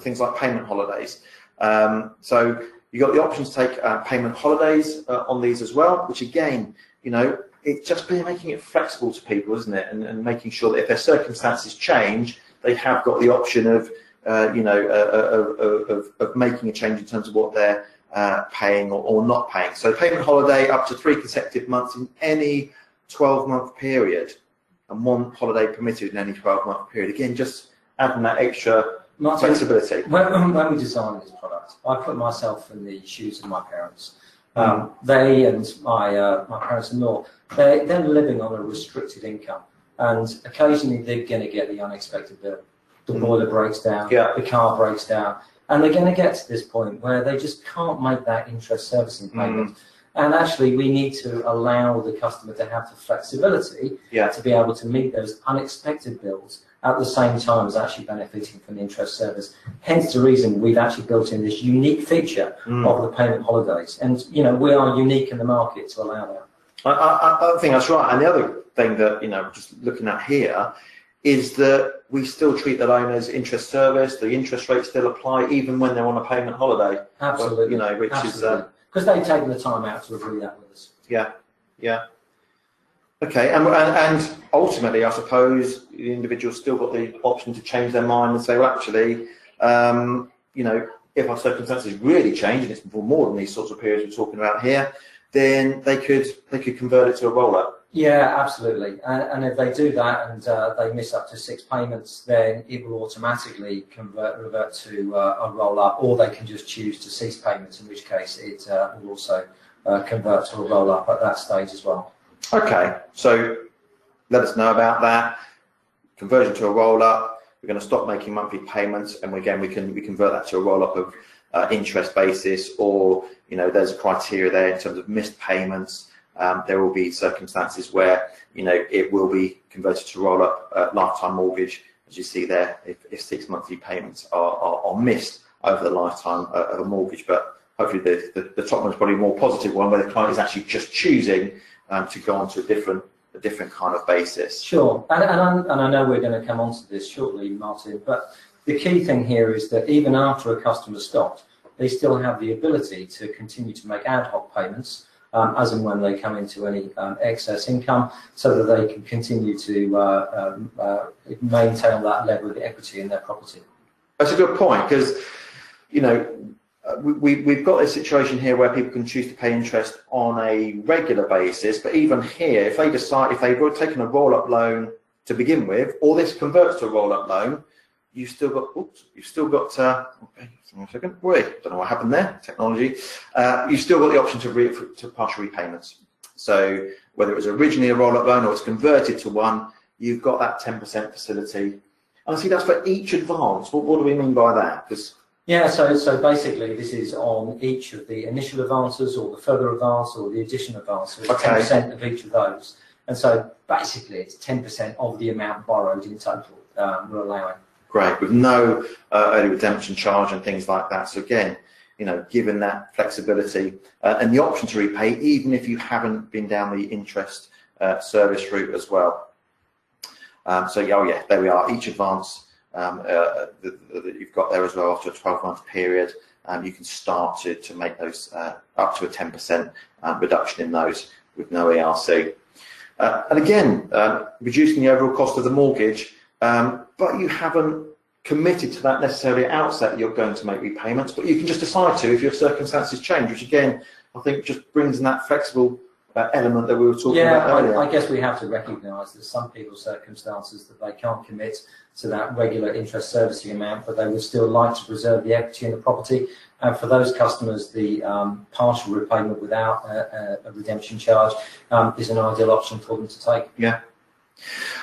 things like payment holidays. So you've got the option to take payment holidays on these as well, which again, you know, it's just making it flexible to people, isn't it? And making sure that if their circumstances change, they have got the option of of making a change in terms of what they're paying or not paying. So payment holiday up to 3 consecutive months in any 12-month period, and 1 holiday permitted in any 12-month period. Again, just adding that extra flexibility. When we designed this product, I put myself in the shoes of my parents. They and my parents-in-law, they're living on a restricted income, and occasionally they're going to get the unexpected bill. The boiler breaks down, the car breaks down, and they're going to get to this point where they just can't make that interest servicing payment. And actually, we need to allow the customer to have the flexibility to be able to meet those unexpected bills at the same time as actually benefiting from the interest service. Hence the reason we've actually built in this unique feature of the payment holidays. And, you know, we are unique in the market to allow that. I think that's right. And the other thing that, you know, just looking at here is that we still treat the loan as interest service. The interest rates still apply even when they're on a payment holiday. Absolutely. You know, which is because they've taken the time out to agree that with us. Yeah. Okay, and ultimately, I suppose the individual's still got the option to change their mind and say, well, actually, you know, if our circumstances really change, and it's for more than these sorts of periods we're talking about here, then they could convert it to a roll-up. Yeah, absolutely. And if they do that and they miss up to 6 payments, then it will automatically revert to a roll-up, or they can just choose to cease payments, in which case it will also convert to a roll-up at that stage as well. Okay, so let us know about that. Conversion to a roll-up. We're going to stop making monthly payments, and again, we convert that to a roll-up of interest basis, or there's a criteria there in terms of missed payments. There will be circumstances where it will be converted to roll-up lifetime mortgage, as you see there, if 6 monthly payments are missed over the lifetime of a mortgage. But hopefully the top one is probably a more positive one, where the client is actually just choosing to go on to a different kind of basis. Sure, and I know we're going to come on to this shortly, Martin, but the key thing here is that even after a customer stopped, they still have the ability to continue to make ad hoc payments as and when they come into any excess income, so that they can continue to maintain that level of equity in their property. That's a good point, because we've got this situation here where people can choose to pay interest on a regular basis, but even here, if they decide, if they've taken a roll-up loan to begin with, or this converts to a roll-up loan, you've still got, okay, one second, wait, don't know what happened there, technology. You've still got the option to partial repayments. So whether it was originally a roll-up loan or it's converted to one, you've got that 10% facility. And I see that's for each advance. What do we mean by that? Yeah, so basically this is on each of the initial advances, or the further advance, or the additional advance. So it's 10% of each of those. And so basically it's 10% of the amount borrowed in total we're allowing. Great, with no early redemption charge and things like that. So again, given that flexibility and the option to repay, even if you haven't been down the interest service route as well. There we are. Each advance that you've got there as well, after a 12-month period, you can start to make those up to a 10% reduction in those with no ERC. And again, reducing the overall cost of the mortgage. But you haven't committed to that necessarily at outset that you're going to make repayments, but you can just decide to if your circumstances change, which again, I think just brings in that flexible element that we were talking about earlier. I guess we have to recognise that some people's circumstances that they can't commit to that regular interest servicing amount, but they would still like to preserve the equity in the property. And for those customers, the partial repayment without a redemption charge is an ideal option for them to take. Yeah.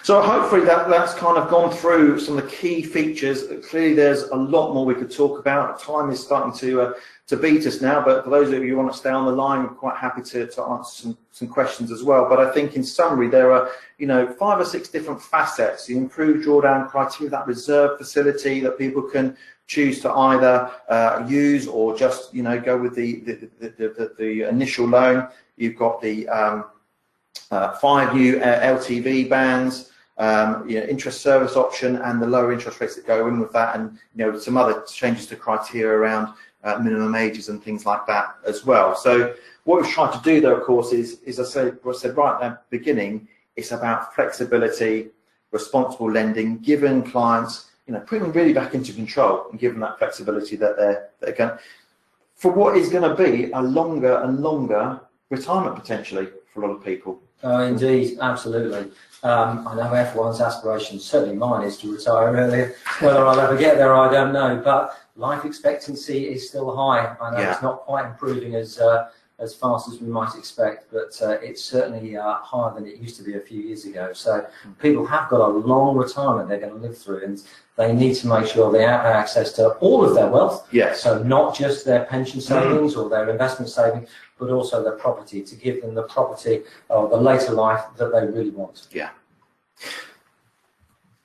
So hopefully that's kind of gone through some of the key features. Clearly there's a lot more we could talk about. Time is starting to beat us now, but for those of you who want to stay on the line, we're quite happy to answer some questions as well. But I think in summary, there are 5 or 6 different facets. The improved drawdown criteria, that reserve facility that people can choose to either use or just go with the initial loan. You've got the 5-year LTV bands, interest service option, and the lower interest rates that go in with that, and some other changes to criteria around minimum ages and things like that as well. So what we've tried to do, though, of course, is I said right at the beginning, it's about flexibility, responsible lending, giving clients, putting them really back into control and giving that flexibility that they're going for what is going to be a longer and longer retirement potentially for a lot of people. Oh, indeed, absolutely. I know everyone's aspiration, certainly mine, is to retire earlier. Whether I'll ever get there, I don't know. But life expectancy is still high. I know it's not quite improving as fast as we might expect, but it's certainly higher than it used to be a few years ago. So people have got a long retirement they're going to live through, and they need to make sure they have access to all of their wealth. Yes. So not just their pension savings or their investment savings, but also their property, to give them the property or the later life that they really want. Yeah.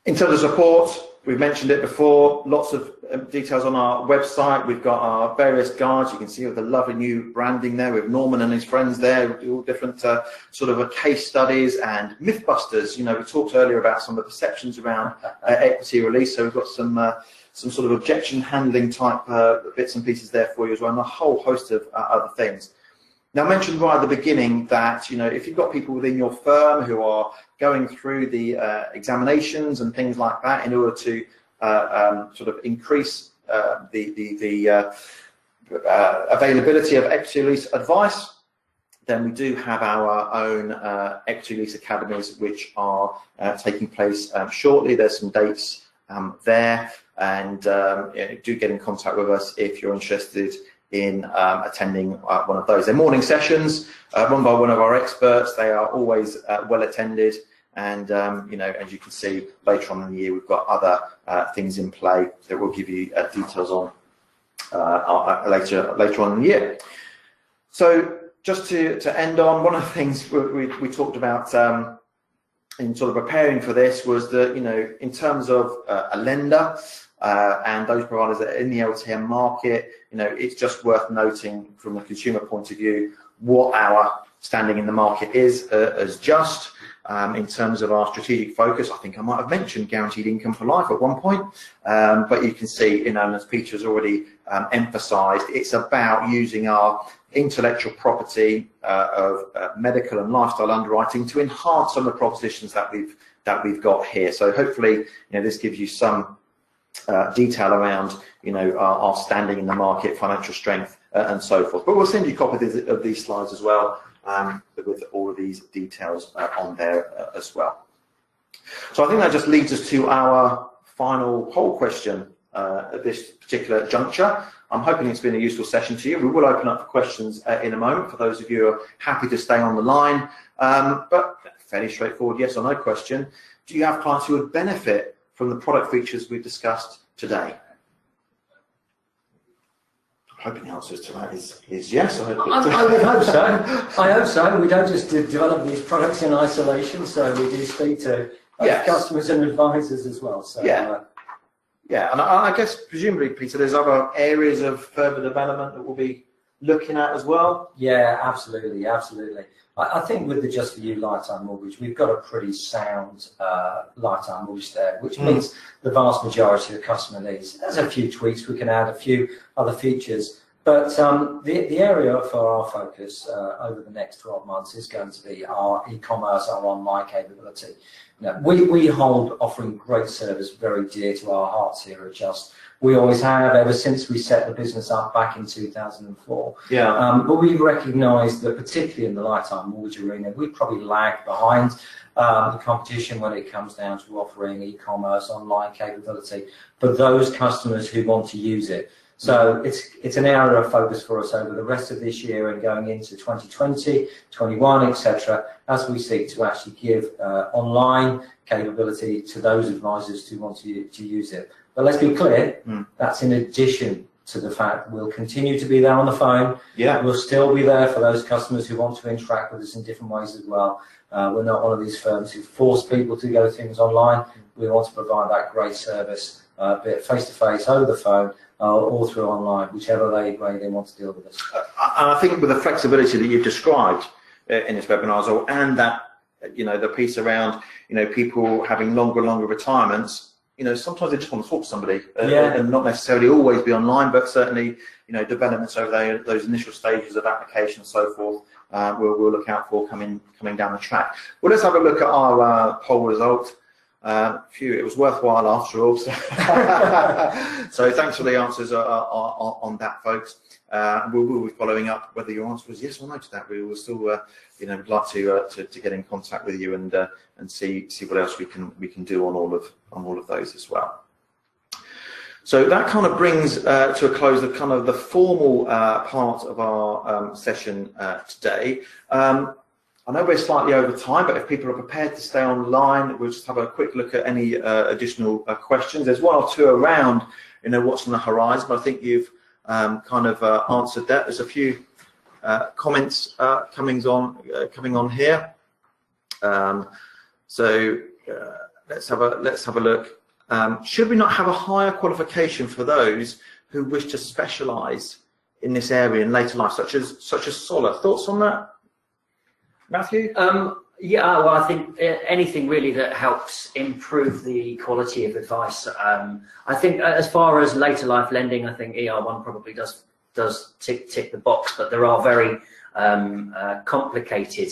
In terms of support, we've mentioned it before, lots of details on our website. We've got our various guides. You can see with the lovely new branding there with Norman and his friends there, all different sort of case studies and Mythbusters. We talked earlier about some of the perceptions around equity release, so we've got some sort of objection handling type bits and pieces there for you as well, and a whole host of other things. Now, I mentioned right at the beginning that, if you've got people within your firm who are going through the examinations and things like that in order to sort of increase the availability of equity release advice, then we do have our own equity release academies, which are taking place shortly. There's some dates there, and do get in contact with us if you're interested in attending one of those. They're morning sessions run by one of our experts. They are always well attended, and as you can see later on in the year, we've got other things in play that we'll give you details on later on in the year. So just to end on, one of the things we talked about in sort of preparing for this was that, in terms of a lender and those providers that are in the LTM market, it's just worth noting from the consumer point of view what our standing in the market is as Just. In terms of our strategic focus, I think I might have mentioned guaranteed income for life at one point, but you can see, as Peter has already emphasised, it's about using our intellectual property of medical and lifestyle underwriting to enhance some of the propositions that we've got here. So hopefully, this gives you some detail around, our standing in the market, financial strength, and so forth. But we'll send you copies of these slides as well, with all of these details on there as well. So I think that just leads us to our final poll question at this particular juncture. I'm hoping it's been a useful session to you. We will open up for questions in a moment for those of you who are happy to stay on the line. But fairly straightforward yes or no question. Do you have clients who would benefit from the product features we've discussed today? I'm hoping the answer to that is yes. I would hope so. I hope so. We don't just develop these products in isolation, so we do speak to customers and advisors as well. So, and I guess presumably, Peter, there's other areas of further development that we'll be looking at as well. Yeah, absolutely. I think with the Just For You lifetime mortgage, we've got a pretty sound lifetime mortgage there, which meets the vast majority of customer needs. There's a few tweaks we can add, a few other features, but the area for our focus over the next 12 months is going to be our e-commerce, our online capability. We hold offering great service very dear to our hearts here at Just. We always have, ever since we set the business up back in 2004. But we recognise that, particularly in the lifetime mortgage arena, we probably lag behind the competition when it comes down to offering e-commerce, online capability for those customers who want to use it. So it's an area of focus for us over the rest of this year and going into 2020, 21, etc., as we seek to actually give online capability to those advisors who want to use it. But let's be clear, that's in addition to the fact we'll continue to be there on the phone. We'll still be there for those customers who want to interact with us in different ways as well. We're not one of these firms who force people to go things online. We want to provide that great service, be it face-to-face, over the phone, or through online, whichever way they want to deal with us. And I think with the flexibility that you've described in this webinar as well, and that, the piece around, people having longer and longer retirements, sometimes they just want to talk to somebody and not necessarily always be online, but certainly, developments over those initial stages of application and so forth, we'll look out for coming down the track. Well, let's have a look at our poll result. It was worthwhile after all. So thanks for the answers on that, folks. We will be following up whether your answer was yes or no to that. We will still, would like to get in contact with you and see what else we can do on all of those as well. So that kind of brings to a close the formal part of our session today. I know we're slightly over time, but if people are prepared to stay online, we'll just have a quick look at any additional questions. There's one or two around, what's on the horizon, but I think you've answered that. There's a few comments coming on here. So let's have a look. Should we not have a higher qualification for those who wish to specialise in this area in later life, such as Solar? Thoughts on that, Matthew? Well, I think anything really that helps improve the quality of advice. I think as far as later life lending, I think ER1 probably does tick the box, but there are very complicated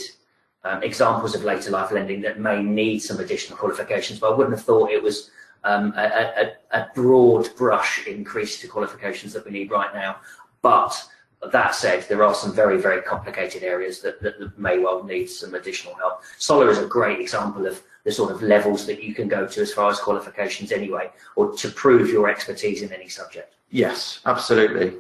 examples of later life lending that may need some additional qualifications. But I wouldn't have thought it was a broad brush increase to qualifications that we need right now. But That said, there are some very, very complicated areas that may well need some additional help. Solar is a great example of the sort of levels that you can go to as far as qualifications anyway, or to prove your expertise in any subject. Yes, absolutely.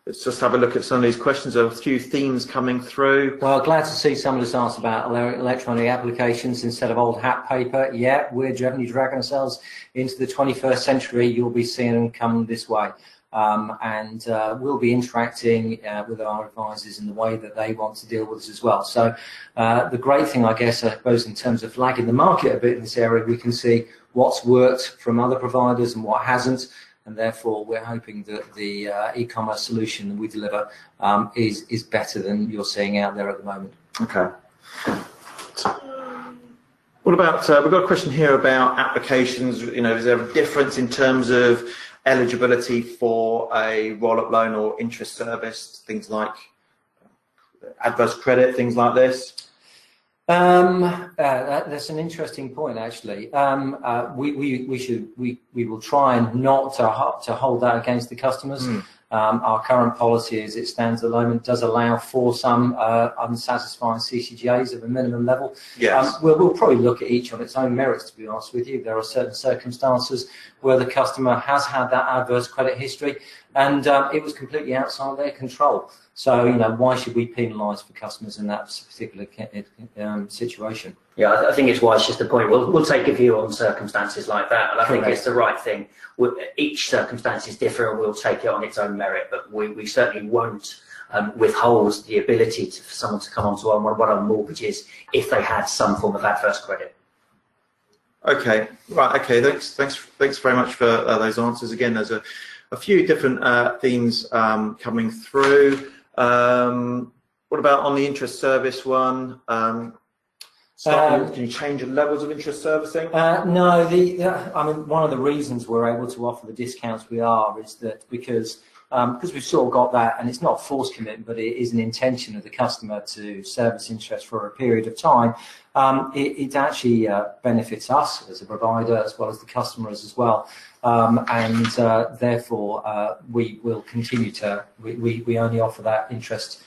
Let's just have a look at some of these questions. There are a few themes coming through. Well, glad to see somebody just asked about electronic applications instead of old hat paper. Yeah, we're definitely dragging ourselves into the 21st century. You'll be seeing them come this way. And we'll be interacting with our advisors in the way that they want to deal with us as well. So the great thing, I guess, I suppose, in terms of lagging the market a bit in this area, we can see what's worked from other providers and what hasn't. And therefore, we're hoping that the e-commerce solution that we deliver is better than you're seeing out there at the moment. Okay. What about, we've got a question here about applications. You know, is there a difference in terms of eligibility for a roll-up loan or interest service, things like adverse credit, things like this? That's an interesting point, actually. We will try and not to hold that against the customers. Our current policy, as it stands at the moment, does allow for some unsatisfying CCJs of a minimum level. Yes. We'll probably look at each on its own merits, to be honest with you. There are certain circumstances where the customer has had that adverse credit history and it was completely outside their control. So, you know, why should we penalise for customers in that particular situation? Yeah, I think it's wise just to point. We'll take a view on circumstances like that, and I think it's the right thing. Each circumstance is different, and we'll take it on its own merit. But we certainly won't withhold the ability for someone to come onto one of our mortgages if they had some form of adverse credit. Okay, right. Okay, thanks very much for those answers. Again, there's a few different themes coming through. What about on the interest service one? Can you change the levels of interest servicing? No, I mean, one of the reasons we're able to offer the discounts we are is that because we've sort of got that, and it's not forced commitment, but it is an intention of the customer to service interest for a period of time. It actually benefits us as a provider as well as the customers as well, and therefore we will continue to. We only offer that interest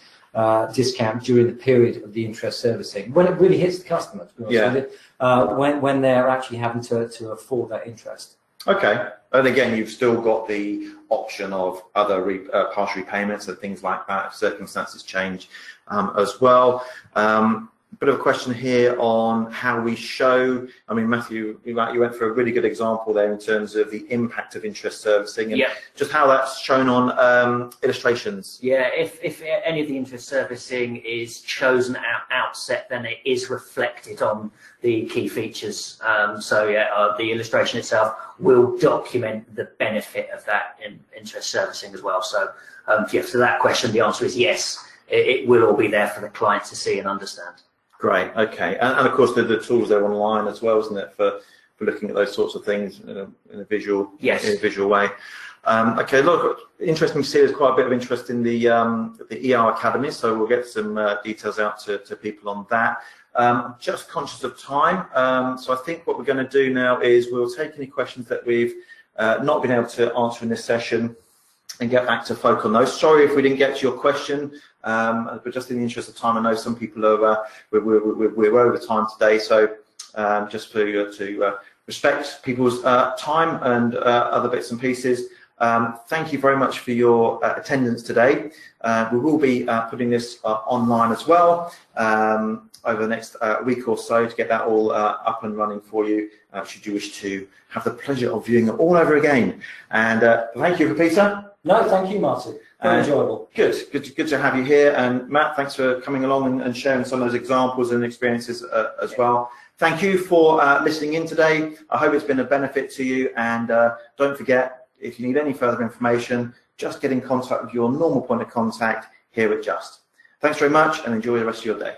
discount during the period of the interest servicing when it really hits the customer. To be honest with you, when they're actually having to afford that interest. Okay, and again, you've still got the option of other partial repayments and things like that if circumstances change as well. Bit of a question here on how we show. I mean, Matthew, you went for a really good example there in terms of the impact of interest servicing and just how that's shown on illustrations. Yeah, if any of the interest servicing is chosen at outset, then it is reflected on the key features. The illustration itself will document the benefit of that in interest servicing as well. So, to that question, the answer is yes. It will all be there for the client to see and understand. Great. Okay, and of course the tools are online as well, isn't it, for looking at those sorts of things in a visual way. Okay, look, interesting to see there's quite a bit of interest in the ER Academy, so we'll get some details out to people on that. Just conscious of time, so I think what we're going to do now is we'll take any questions that we've not been able to answer in this session and get back to folk on those. Sorry if we didn't get to your question, but just in the interest of time, I know some people are we're over time today, so just for you to respect people's time and other bits and pieces. Thank you very much for your attendance today. We will be putting this online as well over the next week or so to get that all up and running for you, should you wish to have the pleasure of viewing it all over again. And thank you, Peter. No, thank you, Martin. Very enjoyable. Good to have you here. And Matt, thanks for coming along and sharing some of those examples and experiences as well. Thank you for listening in today. I hope it's been a benefit to you. And don't forget, if you need any further information, just get in contact with your normal point of contact here at Just. Thanks very much and enjoy the rest of your day.